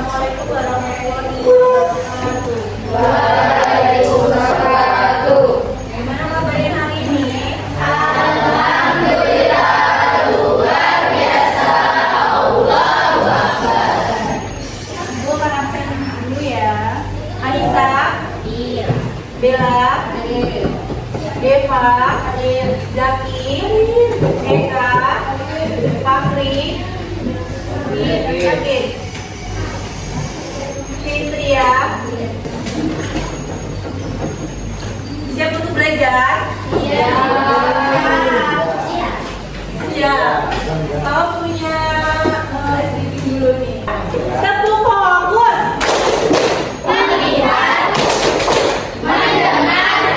Assalamualaikum warahmatullahi wabarakatuh. Waalaikumsalam. Gimana kabarnya hari ini? Alhamdulillah luar biasa. Allahu Akbar. Gue akan absen dulu ya. Anissa, Iya. Bella, Iya. Deva, Zaki, Eka, Fakri, Yakin, Fitria. Siap untuk belajar? Iya. Siap. Kalau punya sedikit dulu nih. Tepuk fokus. Melihat, mendengar,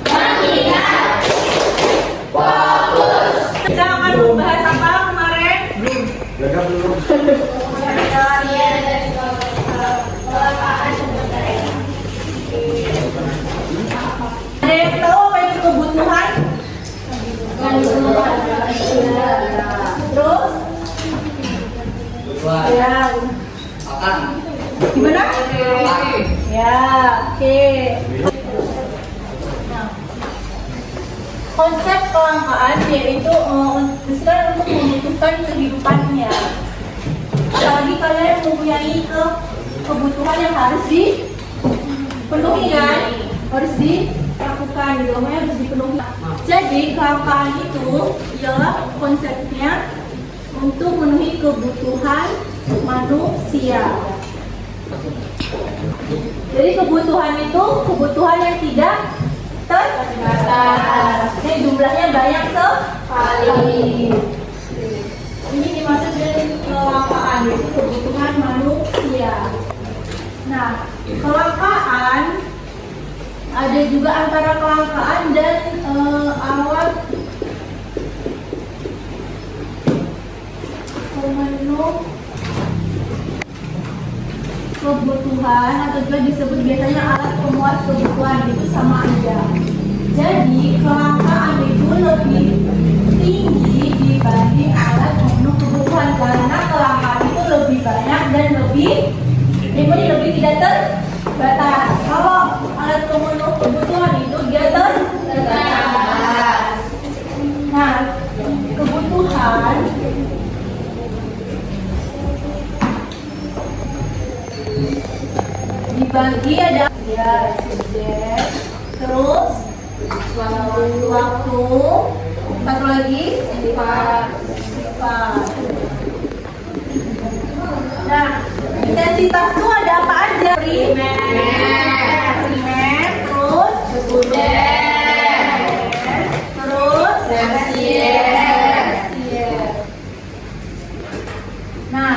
mengingat. Fokus. Kita akan membahas apa kemarin? Ada yang tahu apa itu kebutuhan? Terus? Ya. Gimana? Ya, oke. Nah, konsep kelangkaan yaitu sekarang untuk membutuhkan kehidupannya. Apalagi kalian mempunyai kebutuhan yang harus dipenuhi kan? Harus dilakukan, namanya harus dipenuhi. Jadi kelangkaan itu ialah konsepnya untuk memenuhi kebutuhan manusia. Jadi kebutuhan itu kebutuhan yang tidak terbatas. Ini jumlahnya banyak sekali. Ini dimaksud dengan kelangkaan, yaitu kebutuhan manusia. Nah, kelangkaan ada juga antara kelangkaan dan alat pemenuh kebutuhan, atau juga disebut biasanya alat pemuas kebutuhan. Itu sama aja. Jadi kelangkaan itu lebih tinggi dibanding alat pemenuh kebutuhan karena kelangkaan itu lebih banyak dan lebih tidak terbatas. Kalau alat pemenuh kebutuhan itu dia terbatas. Nah, kebutuhan dibagi ada subjek, terus waktu, satu lagi sifat. Nah, intensitas itu ada apa aja? Primer, terus sekunder, terus tersier. Nah,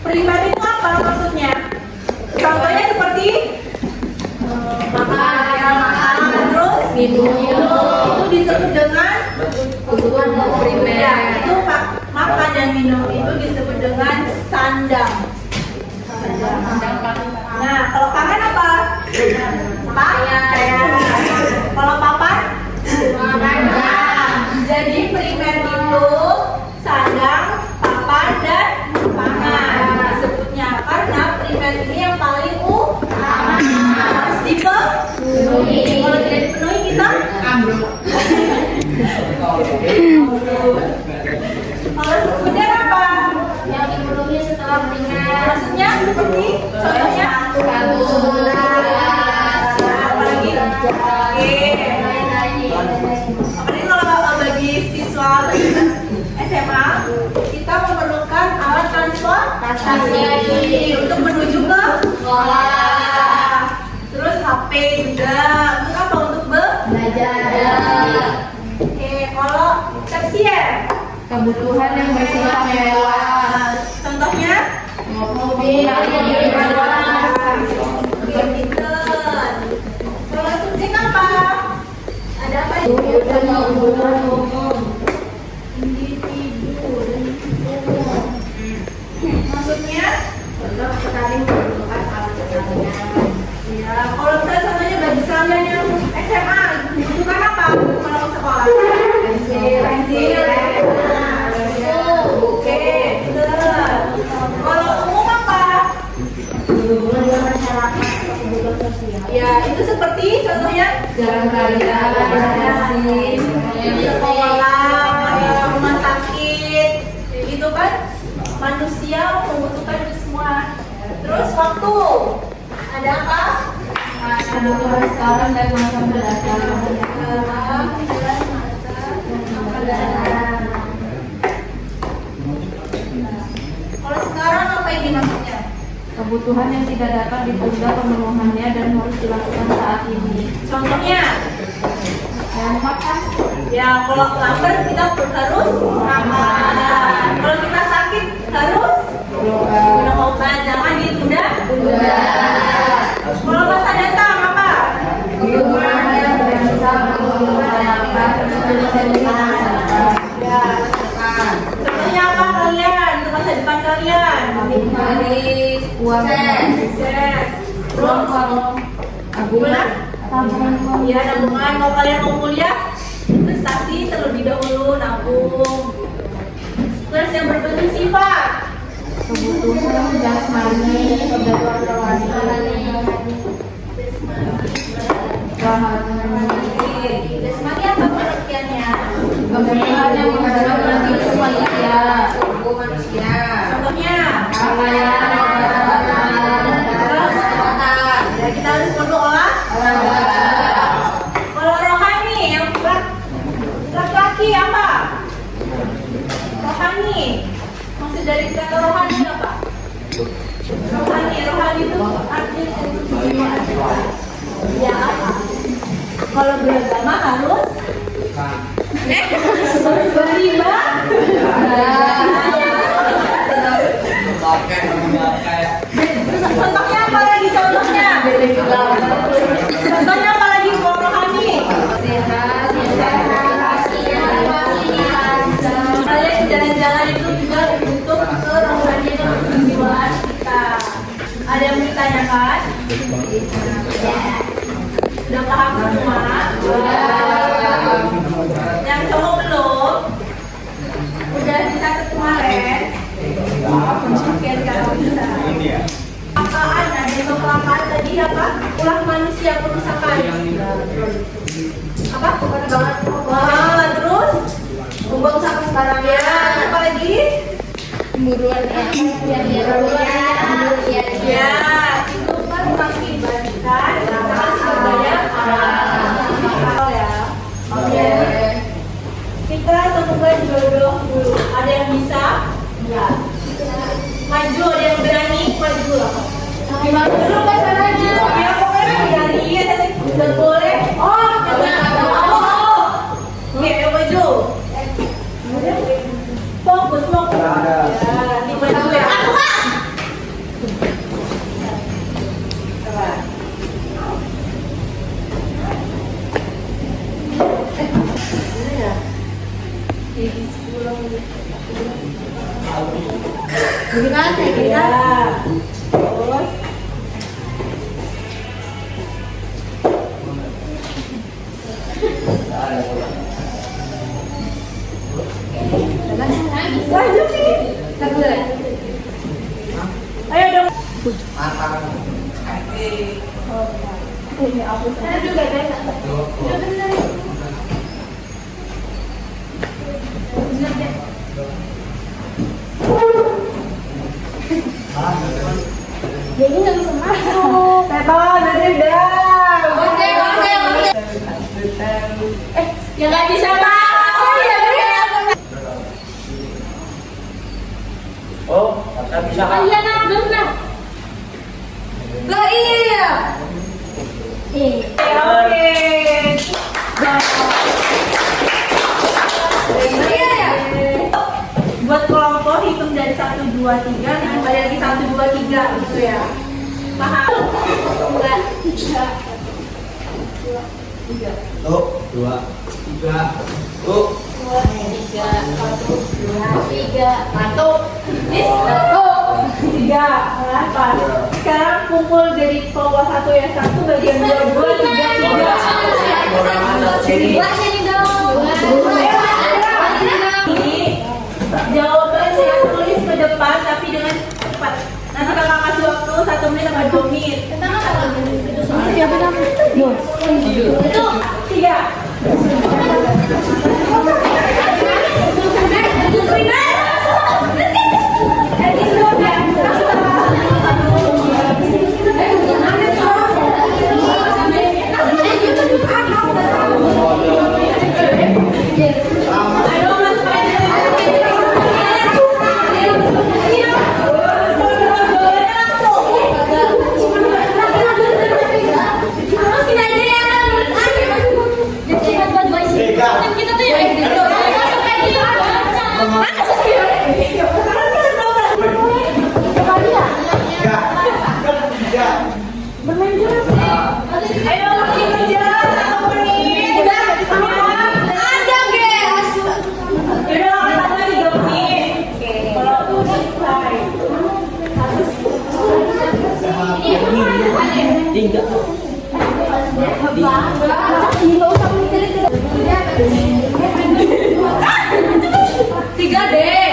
primer itu apa maksudnya? Contohnya seperti makan, terus minum. Itu disebut dengan kebutuhan primer. Ya, itu makan dan minum itu disebut dengan sandang. Nah, kalau pangan apa? Pakaian. Kalau papan? Makanan. Jadi primer itu sandang, papan, dan pangan. Disebutnya karena primer ini yang paling utama harus dipenuhi. Kalau tidak dipenuhi kita kalau sekunder apa? Yang dipenuhi setelah primer. Maksudnya seperti contohnya apalagi apalagi kalau bagi siswa SMA kita memerlukan alat transportasi untuk menuju ke sekolah. Terus HP juga untuk apa? Untuk belajar. Oke, kalau tersier Kebutuhan yang bersifat mewah. contohnya Mobil yang kalau subjek apa? Ada apa? kebutuhan umum. Individu. Maksudnya? Contoh sekali membutuhkan alat pertanian. Ya, kalau misalnya contohnya bagi kalian yang SMA, dibutuhkan apa? Kalau ke sekolah? Pensil. Oke, kalau umum apa? Ya, itu seperti contohnya Jalan raya, sekolah, rumah sakit, gitu kan? Manusia membutuhkan itu semua. Terus waktu, ada apa? kebutuhan sekarang dan masa mendatang. Kalau sekarang apa ini maksudnya? Kebutuhan yang tidak dapat ditunda pemenuhannya dan harus dilakukan saat ini. Contohnya, Yang makan, ya kalau lapar kita harus makan. Kalau kita sakit harus minum obat, jangan ditunda. Kalau masa datang apa? kebutuhan yang bisa mengupayakan Ya. Contohnya apa kalian? Untuk masa depan kalian? menikmati uang Sukses. Terus tabungan, tabungan ya tabungan. Kalau kalian mau kuliah, investasi terlebih dahulu, nabung. Terus yang berbentuk sifat. kebutuhan jasmani dan rohani, Jasmani apa pengertiannya? kebutuhan yang mengenal hidup manusia, Contohnya, terus ya kita harus perlu Kalau rohani yang laki-laki apa? Rohani. Maksud dari kata rohani apa? Rohani itu artinya kejiwaan. Ya apa? Kalau beragama harus beribadah. Contohnya apa lagi contohnya? Contohnya apa lagi kalau rohani? Kalian jalan-jalan itu juga bentuk kerohanian dan kejiwaan kita. Ada yang ditanyakan? Sudah paham semua? Yang cowok belum? Udah dicatat kemarin? Oke, sekarang bisa. Apaan? Ada yang kelapaan tadi apa? Ulah manusia perusakan. Apa? Wah, terus? Buang sampah sekarang ya. Apa lagi? Pemburuan Ya, itu kan mengakibatkan budaya ya. Oke. Kita temukan jodoh dulu. Ada yang bisa? Ya. Maju, ada yang berani? Maju lah. Gimana dulu kan caranya? Ya pokoknya berani ya, tapi nggak boleh. Oh, oke, ayo maju. Fokus. Ya, ini maju ya. Gimana Ya. Terus maju sih. Ayo dong. Ini aku saya juga kan. Udah benar. Jadi nggak bisa masuk. Teton, udah. Oke. Ya nggak bisa masuk. Ya udah. Oh, tak bisa kan? Iya nak, benar. Lah iya. Oke. Iya ya. Buat kelompok hitung dari 1, 2, 3, kembali lagi 1, 2, 3 gitu ya. Paham? Enggak. 3. Tuh, 2, 3. Tuh. 2, 3, 1, 2, 3. Satu. Nis, 1, 3. Kenapa? Sekarang kumpul dari kelompok 1 ya. 1 bagian 2, 2, 3, 3. Ini dong. Jawaban saya tulis ke depan tapi dengan cepat. Nanti kakak kasih waktu 1 menit atau 2 menit. Kita nggak bakal itu soalnya. Itu tiga. Tiga deh.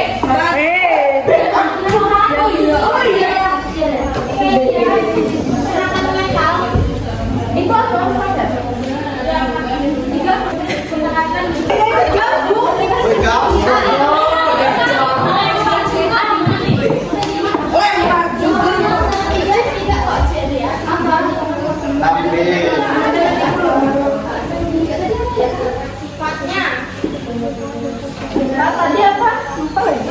Itu apa? Tadi apa? Lupa lagi.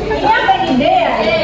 Ini apa ide ya?